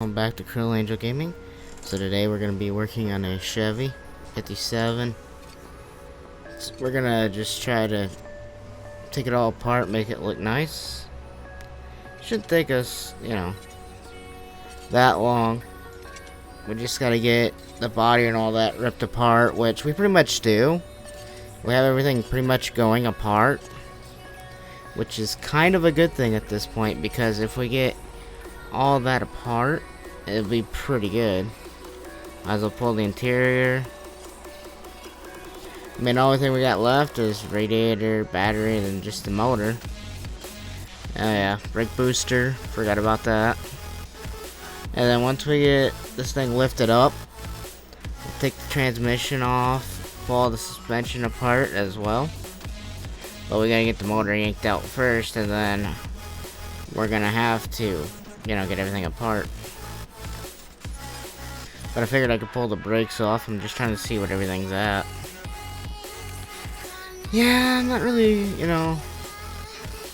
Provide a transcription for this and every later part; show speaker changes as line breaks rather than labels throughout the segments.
Welcome back to Cruel Angel Gaming. So today we're going to be working on a Chevy 57. So we're going to just try to take it all apart, make it look nice. Shouldn't take us, that long. We just got to get the body and all that ripped apart, which we pretty much do. We have everything pretty much going apart, which is kind of a good thing at this point, because if we get all that apart, it'll be pretty good. Might as well pull the interior. I mean, the only thing we got left is radiator, battery, and then just the motor. Oh yeah, brake booster, forgot about that. And then once we get this thing lifted up, we'll take the transmission off, pull all the suspension apart as well. But we gotta get the motor yanked out first, and then we're gonna have to get everything apart. But I figured I could pull the brakes off. I'm just trying to see what everything's at. Yeah, I'm not really, not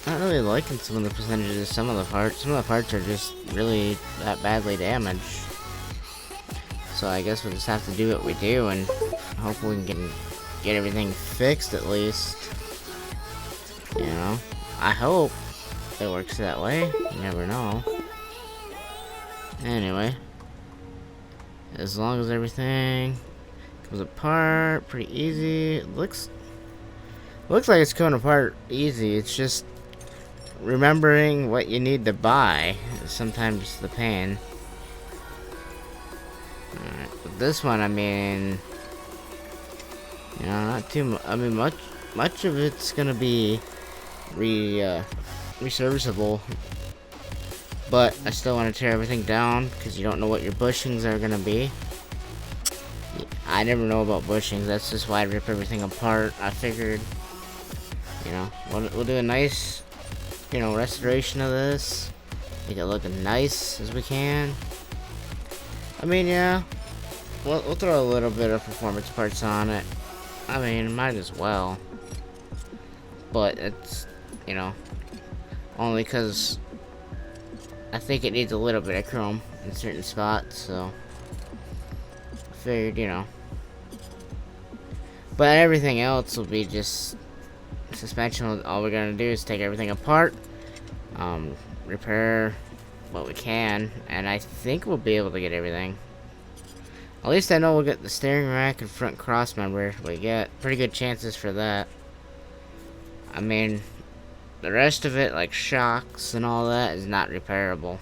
really liking some of the percentages of some of the parts. Some of the parts are just really that badly damaged. So I guess we'll just have to do what we do and hopefully we can get everything fixed at least. I hope it works that way. You never know. Anyway, as long as everything comes apart pretty easy, it looks like it's coming apart easy. It's just remembering what you need to buy is sometimes the pain. Alright, but this one, I mean, not too much. I mean, much of it's gonna be reserviceable. But I still want to tear everything down because you don't know what your bushings are gonna be. I never know about bushings. That's just why I rip everything apart. I figured, we'll do a nice, restoration of this. Make it look as nice as we can. I mean, yeah, we'll throw a little bit of performance parts on it. I mean, might as well. But it's, only because I think it needs a little bit of chrome in certain spots, so I figured, But everything else will be just suspension. All we're gonna do is take everything apart, repair what we can, and I think we'll be able to get everything. At least I know we'll get the steering rack and front cross member. We get pretty good chances for that. I mean, the rest of it, like shocks and all that, is not repairable.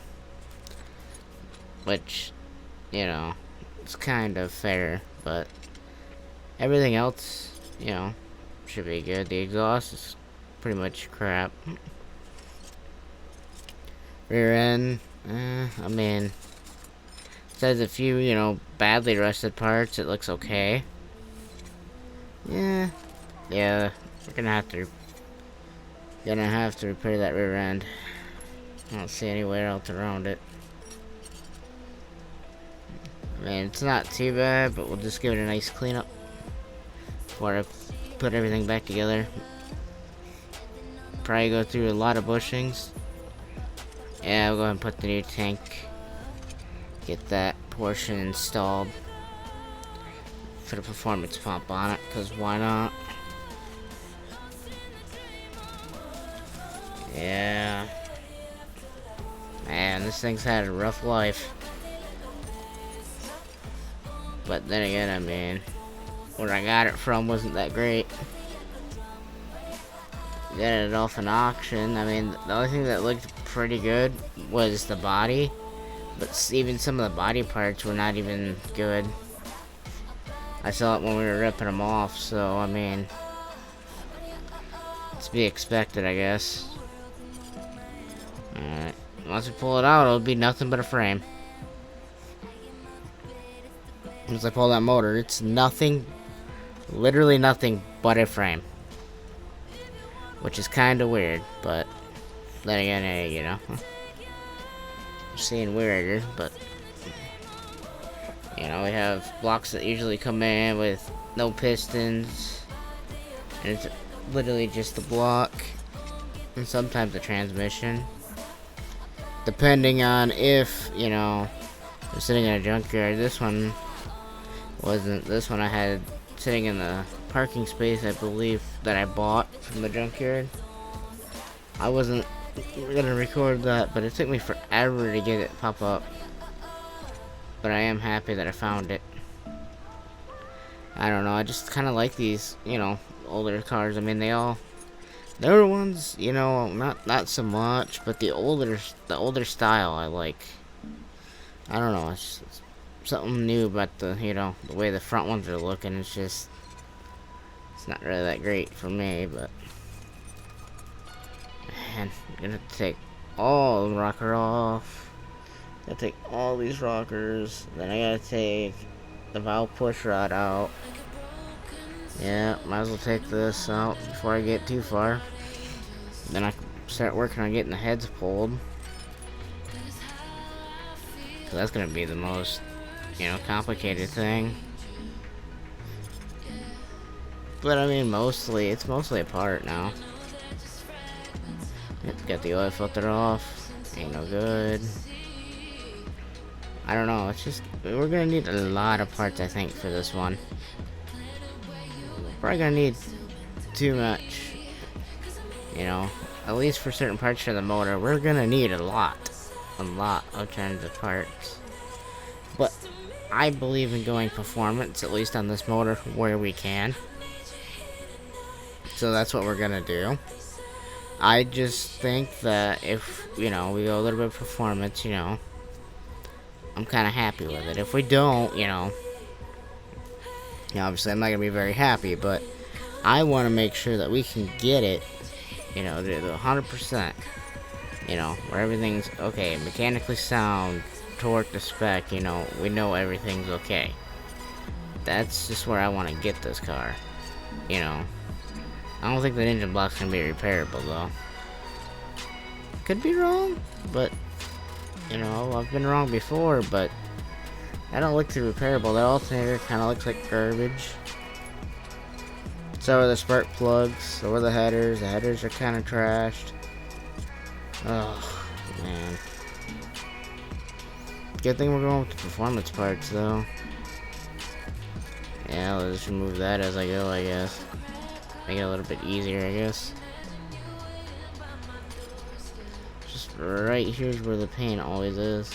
Which, it's kind of fair, but everything else, should be good. The exhaust is pretty much crap. Rear end, I mean, besides a few, badly rusted parts, it looks okay. Yeah, we're gonna have to repair that rear end. I don't see anywhere else around it. I mean, it's not too bad, but we'll just give it a nice cleanup before I put everything back together. Probably go through a lot of bushings. Yeah, we'll go ahead and put the new tank. Get that portion installed. Put a performance pump on it, because why not? Yeah. Man, this thing's had a rough life. But then again, I mean, where I got it from wasn't that great. Got it off an auction. I mean, the only thing that looked pretty good was the body. But even some of the body parts were not even good. I saw it when we were ripping them off, so I mean, it's to be expected, I guess. Alright, once we pull it out, it'll be nothing but a frame. Once I pull that motor, it's nothing, literally nothing but a frame. Which is kinda weird, but then again, hey, I'm seeing weirder, but we have blocks that usually come in with no pistons, and it's literally just the block, and sometimes the transmission. Depending on if, I'm sitting in a junkyard. This one wasn't. This one I had sitting in the parking space, I believe, that I bought from the junkyard. I wasn't gonna record that, but it took me forever to get it pop up. But I am happy that I found it. I don't know, I just kind of like these, you know, older cars. I mean, newer ones, you know, not so much, but the older style I like. I don't know, it's something new about the, you know, the way the front ones are looking. It's not really that great for me, but man, I'm gonna take all the rocker off. Gotta take all these rockers, then I gotta take the valve push rod out. Yeah, might as well take this out before I get too far. Then I can start working on getting the heads pulled. So that's gonna be the most, you know, complicated thing. But I mean, it's mostly apart now. Yep, got the oil filter off. Ain't no good. I don't know, it's just, we're gonna need a lot of parts, I think, for this one. Probably gonna need too much. You know, at least for certain parts for the motor, we're gonna need a lot of kinds of parts. But I believe in going performance, at least on this motor, where we can. So that's what we're gonna do. I just think that if, you know, we go a little bit of performance, you know, I'm kind of happy with it. If we don't, you know, obviously I'm not going to be very happy, but I want to make sure that we can get it, you know, to the 100%, you know, where everything's okay, mechanically sound, torque to spec, you know, we know everything's okay. That's just where I want to get this car, you know. I don't think the engine block's going to be repairable, though. Could be wrong, but, you know, I've been wrong before, but I don't look too repairable. That alternator kind of looks like garbage. So are the spark plugs, so are the headers. The headers are kind of trashed. Oh, man. Good thing we're going with the performance parts, though. Yeah, I'll just remove that as I go, I guess. Make it a little bit easier, I guess. Just right here's where the pain always is.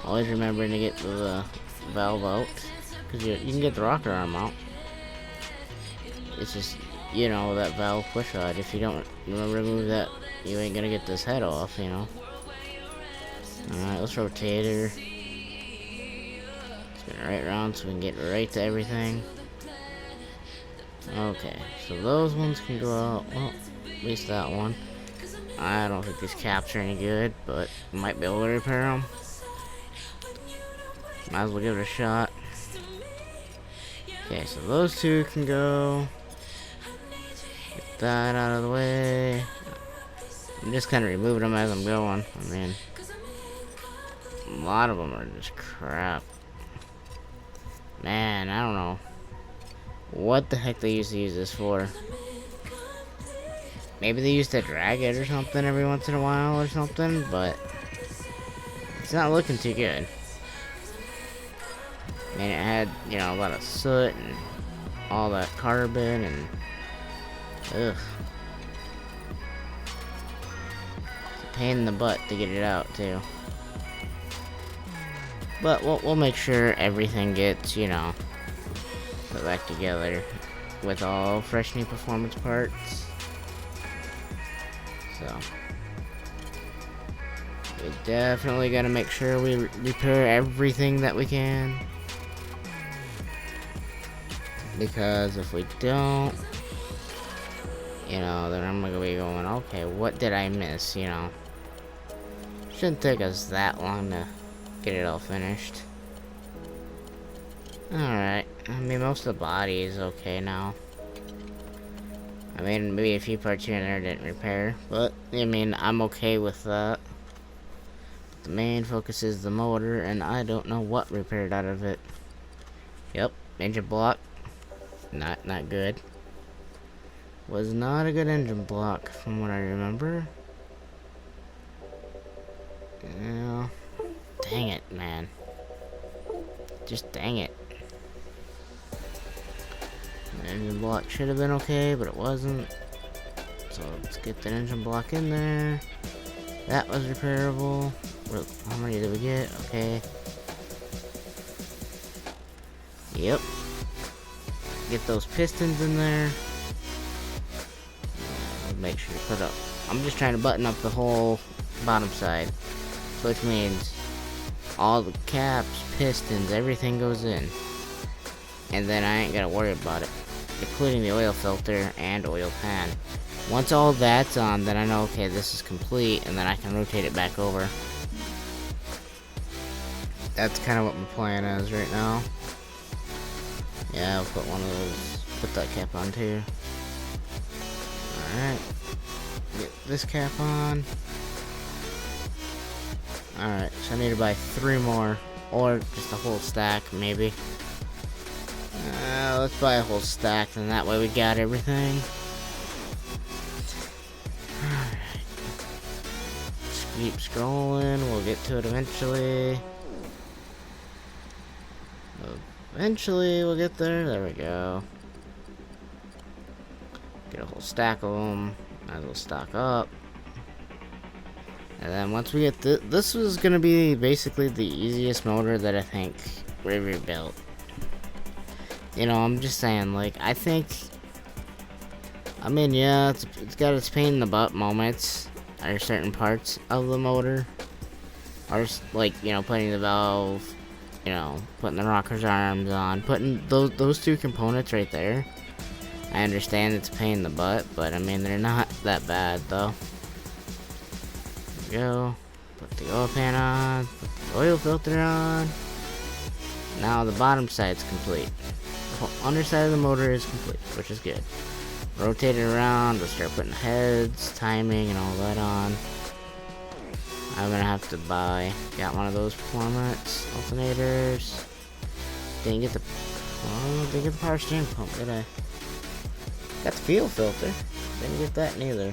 Always remembering to get the valve out, because you can get the rocker arm out. It's just, you know, that valve push rod. If you don't remember to move that, you ain't gonna get this head off, you know. Alright, let's rotate her. Spin it right around so we can get right to everything. Okay, so those ones can go out. Well, at least that one. I don't think these caps are any good, but might be able to repair them. Might as well give it a shot. Okay, so those two can go. Get that out of the way. I'm just kind of removing them as I'm going. I mean, a lot of them are just crap. Man, I don't know what the heck they used to use this for. Maybe they used to drag it or something every once in a while or something, but it's not looking too good. I mean, it had, you know, a lot of soot and all that carbon and ugh. It's a pain in the butt to get it out too. But we'll make sure everything gets, you know, put back together with all fresh new performance parts. So we definitely gotta make sure we repair everything that we can, because if we don't, you know, then I'm gonna be going, okay, what did I miss, you know. Shouldn't take us that long to get it all finished. Alright, I mean, most of the body is okay now. I mean, maybe a few parts here and there didn't repair, but, I mean, I'm okay with that. But the main focus is the motor, and I don't know what repaired out of it. Yep, engine block. Not good. Was not a good engine block, from what I remember. Yeah. Dang it, man. Just dang it. Engine block should have been okay, but it wasn't. So let's get the engine block in there. That was repairable. How many did we get? Okay. Yep. Get those pistons in there. Make sure you put up. I'm just trying to button up the whole bottom side, which means all the caps, pistons, everything goes in, and then I ain't gotta worry about it, including the oil filter and oil pan. Once all that's on, then I know, okay, this is complete, and then I can rotate it back over. That's kind of what my plan is right now. Yeah, I'll put one of those, put that cap on too. Alright. Get this cap on. Alright, so I need to buy 3 more, or just a whole stack, maybe. Let's buy a whole stack, and that way we got everything. Alright. Just keep scrolling, we'll get to it eventually. Eventually, we'll get there. There we go. Get a whole stack of them. Might as well stock up. And then once we get this was gonna be basically the easiest motor that I think River built. You know, I'm just saying, like, I mean, yeah, it's got its pain in the butt moments, or certain parts of the motor, or like, you know, putting the valve, you know, putting the rocker's arms on, putting those 2 components right there. I understand it's a pain in the butt, but I mean, they're not that bad though. There we go. Put the oil pan on, put the oil filter on. Now the bottom side's complete. The whole underside of the motor is complete, which is good. Rotate it around, we'll start putting heads, timing, and all that on. I'm gonna have to buy, got one of those performance alternators. Didn't get the power steering pump, did I? Got the fuel filter. Didn't get that neither.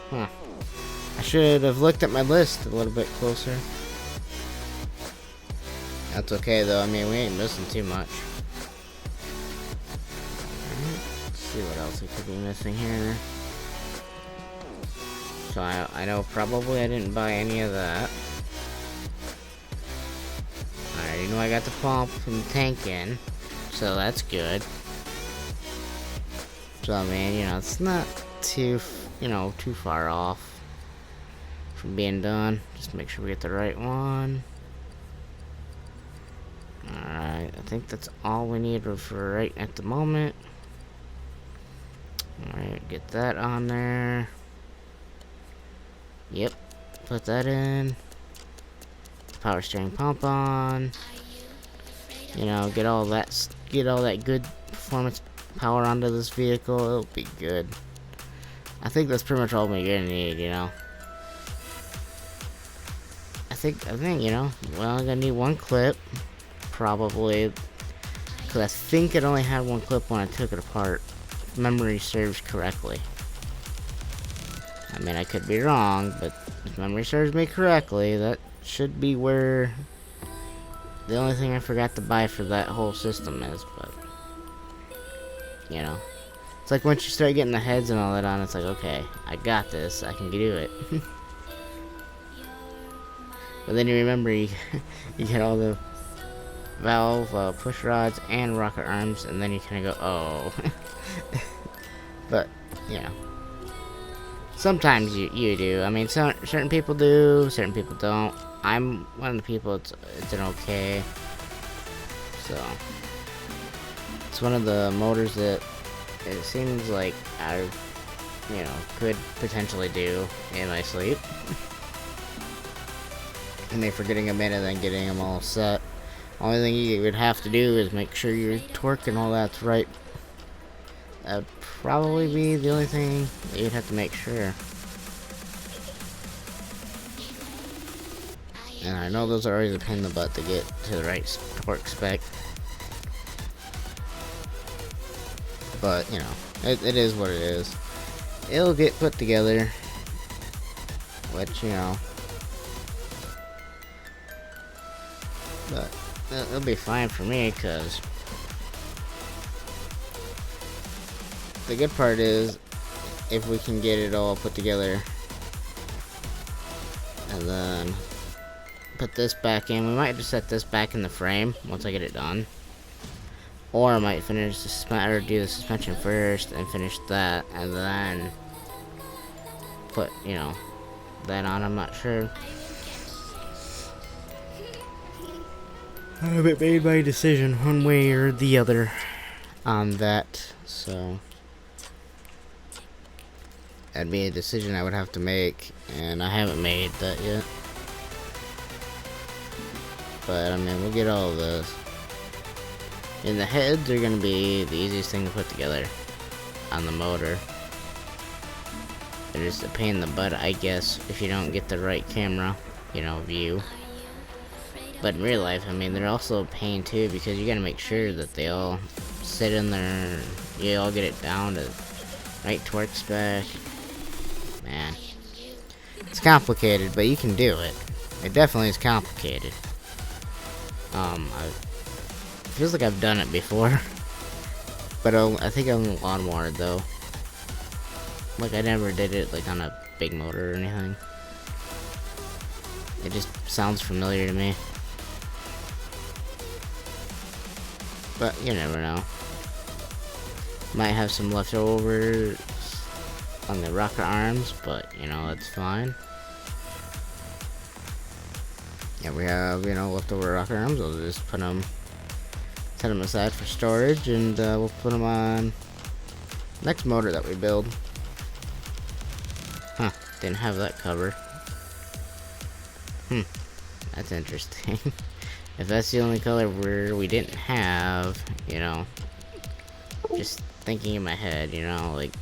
Huh. I should have looked at my list a little bit closer. That's okay though, I mean, we ain't missing too much. Let's see what else we could be missing here. So I know probably I didn't buy any of that. I already know I got the pump and the tank in, so that's good. So I mean, you know, it's not too, you know, too far off from being done. Just make sure we get the right one. Alright, I think that's all we need for right at the moment. Alright, get that on there. Yep, put that in. Power steering pump on. You know, get all that good performance power onto this vehicle. It'll be good. I think that's pretty much all we're gonna need, you know. I think, you know, we're only gonna need 1 clip, probably, because I think it only had 1 clip when I took it apart, if memory serves correctly. I mean, I could be wrong, but if memory serves me correctly, that should be where the only thing I forgot to buy for that whole system is, but, you know. It's like once you start getting the heads and all that on, it's like, okay, I got this, I can do it. But then you remember, you get all the valve, push rods, and rocket arms, and then you kind of go, oh. But, you know. Sometimes you do. I mean, certain people do, certain people don't. I'm one of the people, it's an okay. So, it's one of the motors that it seems like I, you know, could potentially do in my sleep. And then forgetting a minute and then getting them all set. Only thing you would have to do is make sure your torque and all that's right. That'd probably be the only thing that you'd have to make sure. And I know those are always a pain in the butt to get to the right torque spec. But, you know, it is what it is. It'll get put together. Which, you know, But it'll be fine for me, because the good part is if we can get it all put together and then put this back in. We might just set this back in the frame once I get it done, or I might finish or do the suspension first and finish that and then put, you know, that on. I'm not sure. I haven't made my decision one way or the other on that, so that'd be a decision I would have to make, and I haven't made that yet. But I mean, we'll get all of those. And the heads are gonna be the easiest thing to put together on the motor. They're just a pain in the butt, I guess, if you don't get the right camera, you know, view. But in real life, I mean, they're also a pain too, because you gotta make sure that they all sit in there, you all get it down to right torque spec. Man, it's complicated, but you can do it. It definitely is complicated. It feels like I've done it before, but I think on the lawnmower though. Like, I never did it like on a big motor or anything. It just sounds familiar to me. But you never know. Might have some leftovers on the rocker arms, but you know, that's fine. Yeah, we have, you know, leftover rocker arms. I'll just put them, set them aside for storage, and we'll put them on next motor that we build. Huh, didn't have that cover. That's interesting. If that's the only color we didn't have, you know, just thinking in my head, you know, like,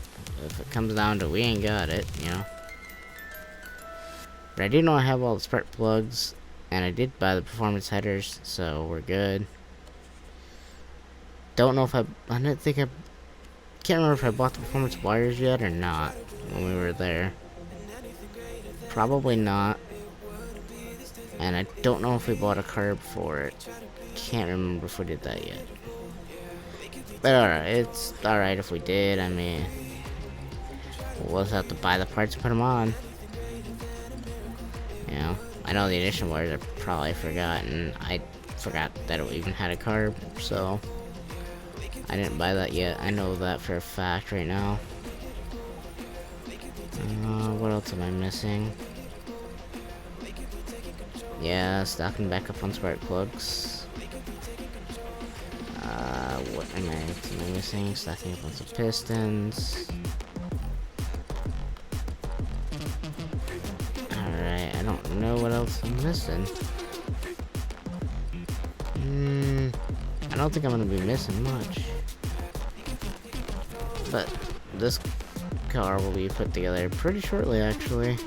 if it comes down to we ain't got it, you know. But I do know I have all the spark plugs, and I did buy the performance headers, so we're good. Don't know if I can't remember if I bought the performance wires yet or not when we were there. Probably not. And I don't know if we bought a carb for it. Can't remember if we did that yet. But alright, it's alright if we did. I mean, we'll just have to buy the parts and put them on. You know, I know the ignition wires I probably forgot, and I forgot that it even had a carb, so I didn't buy that yet. I know that for a fact right now. What else am I missing? Yeah, stocking back up on spark plugs. What am I missing? Stocking up on some pistons. Alright, I don't know what else I'm missing. I don't think I'm gonna be missing much. But this car will be put together pretty shortly, actually.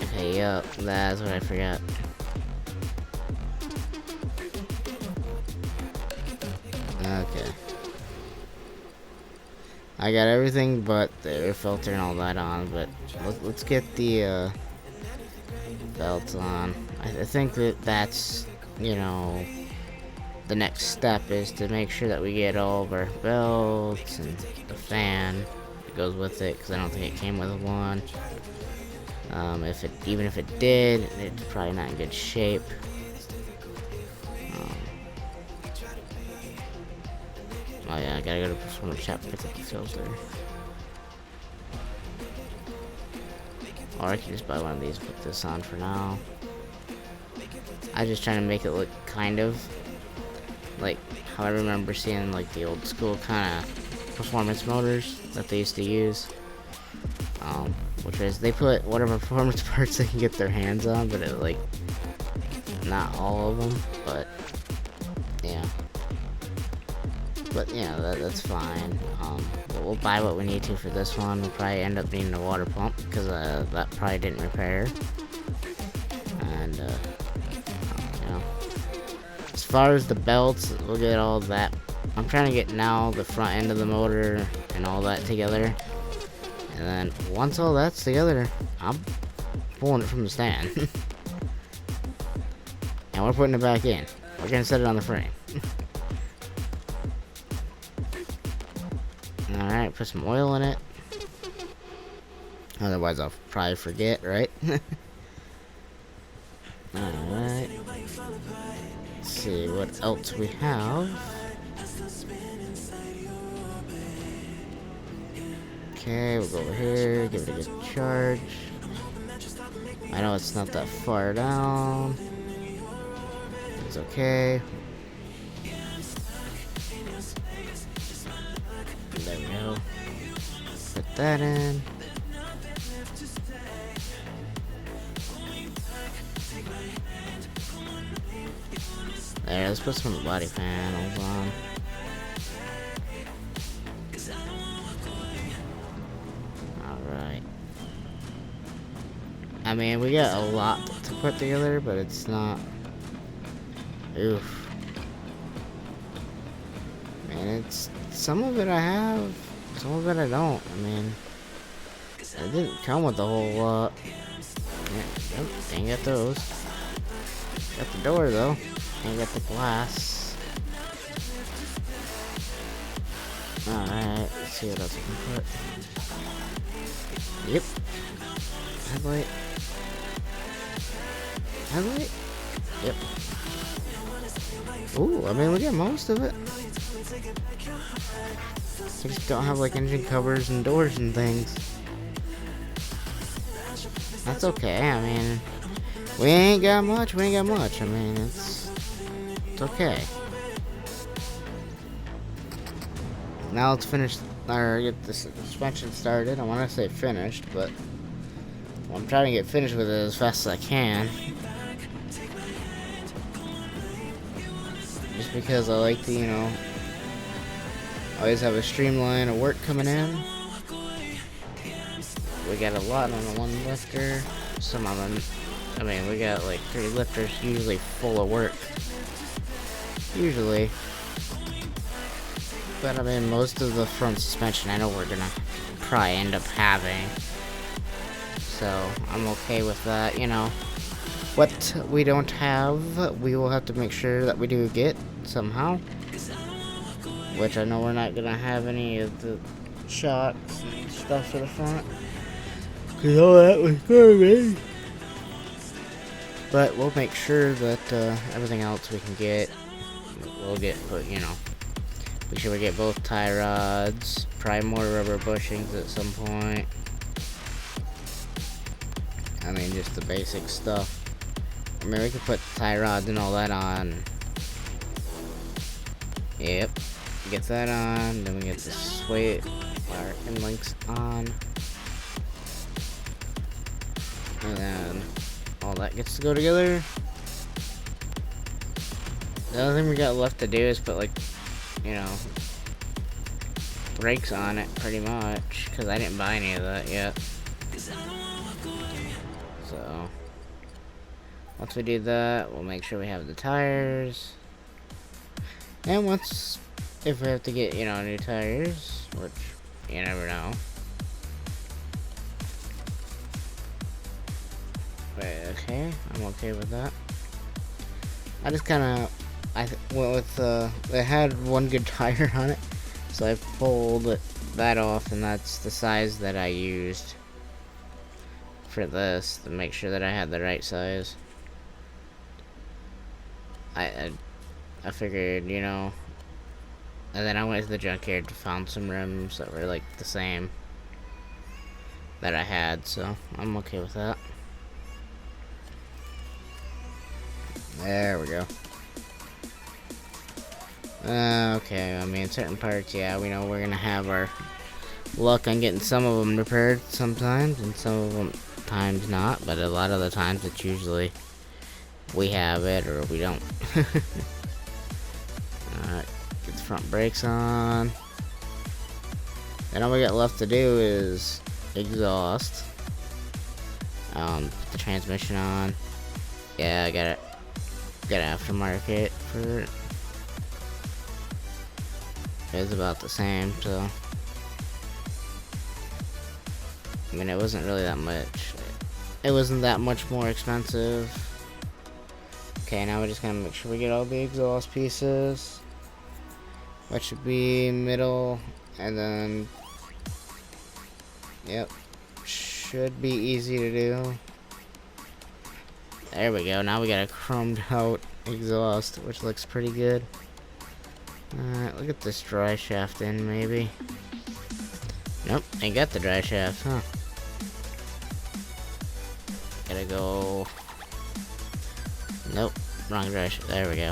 Okay, yep, that's what I forgot. Okay. I got everything but the air filter and all that on, but let's get the belts on. I think that's, you know, the next step is to make sure that we get all of our belts and the fan that goes with it, because I don't think it came with one. Even if it did, it's probably not in good shape. Oh yeah, I gotta go to the performance shop to pick up the filter. Or I can just buy one of these and put this on for now. I'm just trying to make it look kind of like how I remember seeing like the old school kind of performance motors that they used to use. Which is they put whatever performance parts they can get their hands on, but it, like, not all of them, but yeah. But yeah, that's fine. We'll buy what we need to for this one. We'll probably end up needing a water pump because that probably didn't repair. And you know, as far as the belts, we'll get all that. I'm trying to get now the front end of the motor and all that together. And then once all that's together, I'm pulling it from the stand. And we're putting it back in. We're gonna set it on the frame. Alright, put some oil in it. Otherwise I'll probably forget, right? Alright. Let's see what else we have. Okay, we'll go over here, give it a good charge. I know it's not that far down. It's okay. There we go. Put that in. There, let's put some body panels on. Alright. I mean, we got a lot to put together, but it's not... Oof. Man, it's... Some of it I have, some of it I don't. I mean... It didn't come with a whole lot. Yeah, nope, ain't got those. Got the door, though. Ain't got the glass. Alright, let's see what else we can put. Yep. Headlight. Headlight? Yep. Ooh, I mean, we got most of it. We just don't have, like, engine covers and doors and things. That's okay, I mean... We ain't got much, I mean, it's okay. Now let's finish, or get the suspension started. I want to say finished, but I'm trying to get finished with it as fast as I can. Just because I like to, you know, always have a streamline of work coming in. We got a lot on the one lifter. Some of them, I mean, we got like 3 lifters usually full of work. Usually. But I mean, most of the front suspension I know we're gonna probably end up having. So, I'm okay with that, you know. What we don't have, we will have to make sure that we do get somehow. Which I know we're not gonna have any of the shocks and stuff for the front. Cause all that was garbage. But we'll make sure that everything else we can get, we'll get put, you know. Make sure we get both tie rods, probably more rubber bushings at some point. I mean, just the basic stuff. I mean, we could put tie rods and all that on. Yep. Get that on, then we get the sway our end links on. And then all that gets to go together. The other thing we got left to do is put, like, you know, brakes on it, pretty much, because I didn't buy any of that yet. So, once we do that, we'll make sure we have the tires. And once, if we have to get, you know, new tires, which you never know. But, okay, I'm okay with that. I just kind of, went with, it had one good tire on it, so I pulled that off, and that's the size that I used for this, to make sure that I had the right size. I figured, you know, and then I went to the junkyard to find some rims that were, like, the same that I had, so I'm okay with that. There we go. Okay, I mean, certain parts, yeah, we know we're gonna have our luck on getting some of them repaired sometimes, and some of them times not, but a lot of the times it's usually we have it or we don't. Alright, get the front brakes on. And all we got left to do is exhaust. Put the transmission on. Yeah, I got it. Got aftermarket for it. It's about the same, so I mean, it wasn't really that much. It wasn't that much more expensive Okay, now we're just gonna make sure we get all the exhaust pieces. That should be middle, and then, yep, should be easy to do. There we go, now we got a chromed out exhaust, which looks pretty good. Alright, look at this dry shaft in, maybe. Nope, ain't got the dry shaft, huh? Gotta go... Nope, wrong dry shaft, there we go.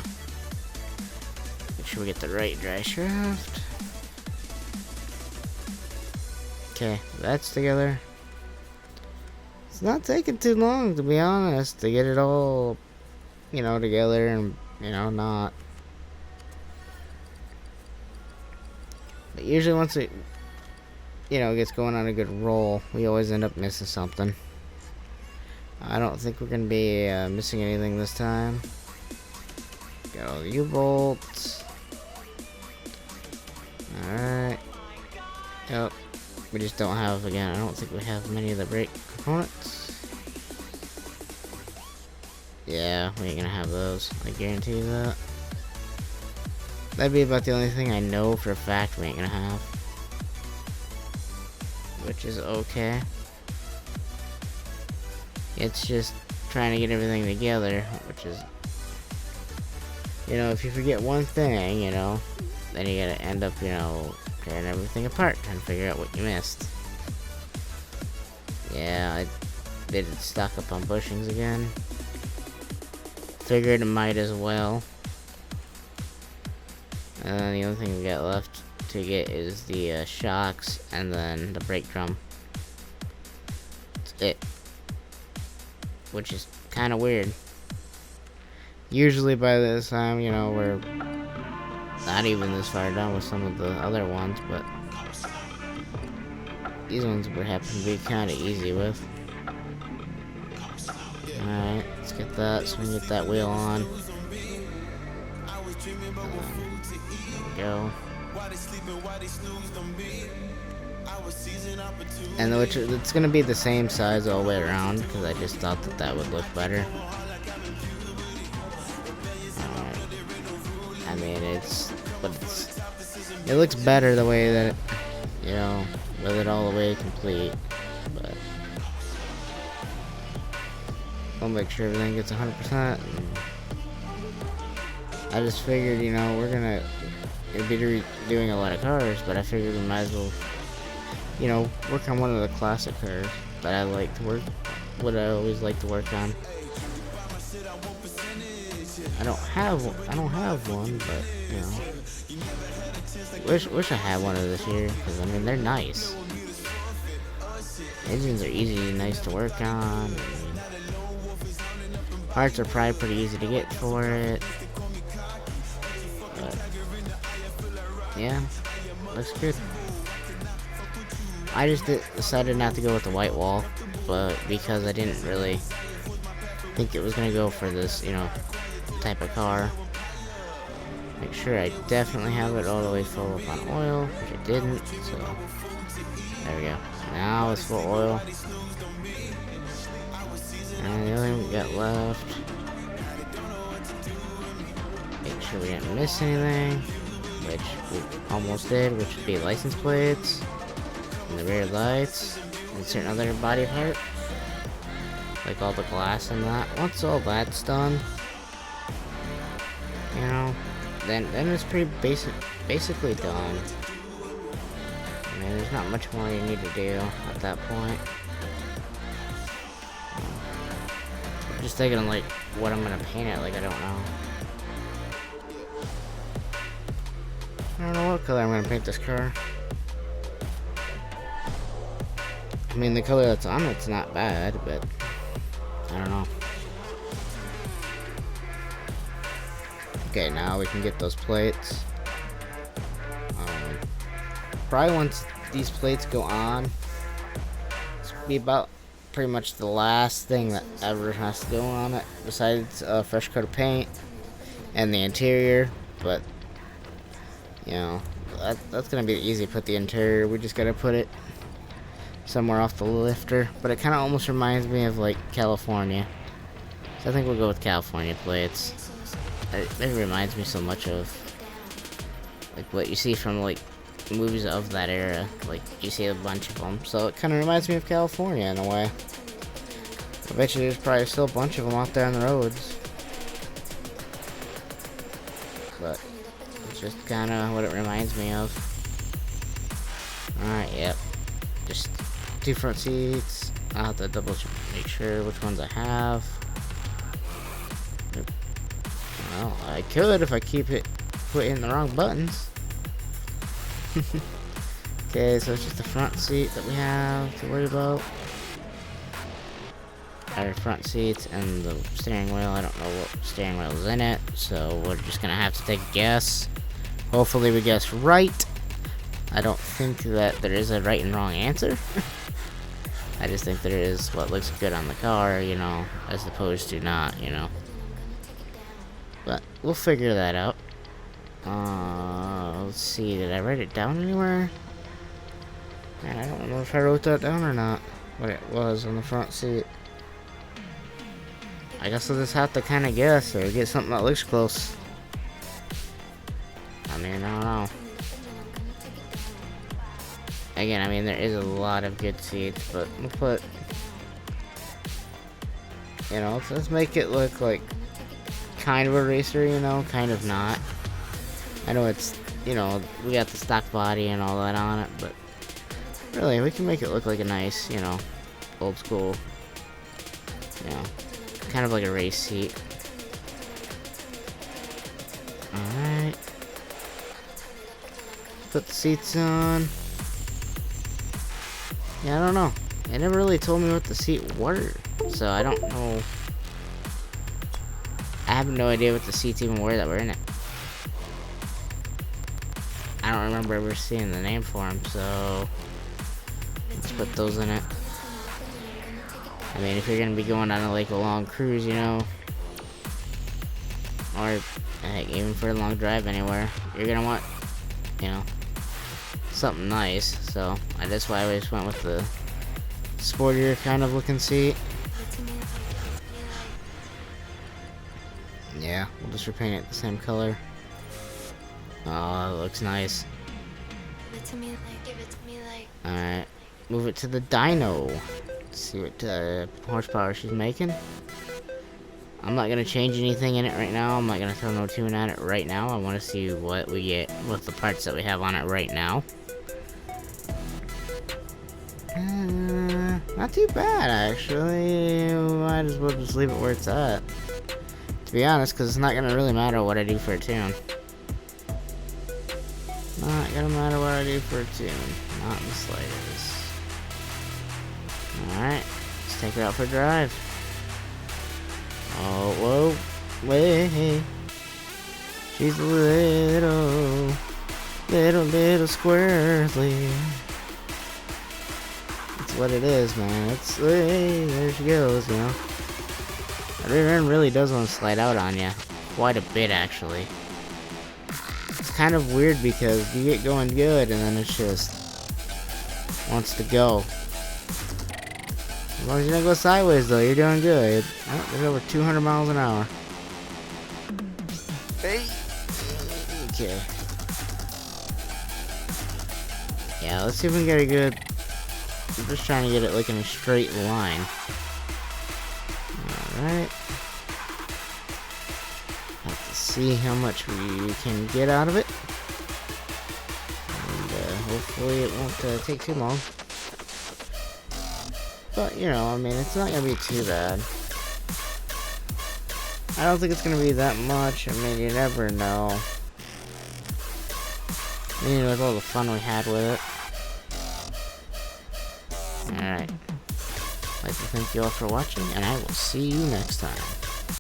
Make sure we get the right dry shaft. Okay, that's together. It's not taking too long, to be honest, to get it all, you know, together and, you know, not. But usually once it, you know, gets going on a good roll, we always end up missing something. I don't think we're going to be missing anything this time. Got all the U-bolts. Alright. Yep. We just don't have, again, I don't think we have many of the brake components. Yeah, we ain't gonna have those. I guarantee you that. That'd be about the only thing I know for a fact we ain't gonna have. Which is okay. It's just trying to get everything together, which is... You know, if you forget one thing, you know, then you gotta end up, you know, tearing everything apart, trying to figure out what you missed. Yeah, I did stock up on bushings again. Figured it might as well. And then the only thing we got left to get is the shocks and then the brake drum. That's it. Which is kind of weird. Usually by this time, you know, we're not even this far done with some of the other ones, but these ones would happen to be kind of easy with. Alright, let's get that so we can get that wheel on. There we go. And which it's gonna be the same size all the way around because I just thought that that would look better. Alright. I mean, it looks better the way that, you know, with it all the way complete, but I'll make sure everything gets 100%. I just figured, you know, it'd be doing a lot of cars, but I figured we might as well, you know, work on one of the classic cars that I like to work, what I always like to work on. I don't have one, but, you know, wish I had one of this year, because, I mean, they're nice. Engines are easy and nice to work on. Parts are probably pretty easy to get for it. But, yeah, looks good. I just decided not to go with the white wall, but because I didn't really think it was going to go for this, you know, type of car. Make sure I definitely have it all the way full up on oil, which I didn't, so there we go. Now it's full oil. And the only thing we got left, make sure we didn't miss anything, which we almost did, which would be license plates, and the rear lights, and certain other body part, like all the glass and that. Once all that's done, you know, then it's pretty basically done. I mean, there's not much more you need to do at that point. I'm just thinking, like, what I'm gonna paint it, like, I don't know. I don't know what color I'm gonna paint this car. I mean, the color that's on it's not bad, but I don't know. Okay, now we can get those plates. Probably once these plates go on, this will be about pretty much the last thing that ever has to go on it, besides a fresh coat of paint and the interior. But you know, that's gonna be easy to put the interior. We just gotta put it somewhere off the lifter. But it kind of almost reminds me of like California. It's So I think we'll go with California plates. It reminds me so much of like what you see from like movies of that era. Like you see a bunch of them, so it kind of reminds me of California in a way. I bet you there's probably still a bunch of them out there on the roads, but it's just kind of what it reminds me of. Alright, yep. Just 2 front seats. I'll have to double check, make sure which ones I have. Well, I could if I keep putting the wrong buttons. Okay, so it's just the front seat that we have to worry about. Our front seats and the steering wheel. I don't know what steering wheel is in it, so we're just gonna have to take a guess. Hopefully we guess right. I don't think that there is a right and wrong answer. I just think there is what looks good on the car, you know, as opposed to not, you know. But we'll figure that out. Let's see, did I write it down anywhere? Man, I don't know if I wrote that down or not. What it was on the front seat. I guess I'll just have to kind of guess or get something that looks close. I mean, I don't know. Again, I mean, there is a lot of good seats, but we'll put, you know, let's make it look like kind of a racer, you know, kind of not. I know it's, you know, we got the stock body and all that on it, but really, we can make it look like a nice, you know, old school, you know, kind of like a race seat. Alright. Put the seats on. Yeah, I don't know. It never really told me what the seat were, so I don't know. I have no idea what the seats even were that were in it. I don't remember ever seeing the name for them, so let's put those in it. I mean, if you're gonna be going on like a long cruise, you know, or heck, even for a long drive anywhere, you're gonna want, you know, something nice. So that's why I just went with the sportier kind of looking seat. Yeah, we'll just repaint it the same color. Oh, it looks nice. Alright, move it to the dyno. Let's see what horsepower she's making. I'm not gonna change anything in it right now. I'm not gonna throw no tune at it right now. I want to see what we get with the parts that we have on it right now. Not too bad, actually. Might as well just leave it where it's at, to be honest, because it's not gonna really matter what I do for a tune. Not gonna matter what I do for a tune. Not in the slightest. Alright, let's take her out for a drive. Oh, whoa, way. She's a little squirrely. That's what it is, man. It's, there she goes, you know. The rear end really does want to slide out on you. Quite a bit, actually. It's kind of weird because you get going good and then it just wants to go. As long as you don't go sideways, though, you're doing good. Oh, there's over 200 miles an hour. Hey. Okay. Yeah, let's see if we can get a good... I'm just trying to get it like in a straight line. Alright. Have to see how much we can get out of it. And hopefully it won't take too long. But, you know, I mean, it's not gonna be too bad. I don't think it's gonna be that much. I mean, you never know. I mean, with all the fun we had with it. Alright. I'd like to thank you all for watching, and I will see you next time.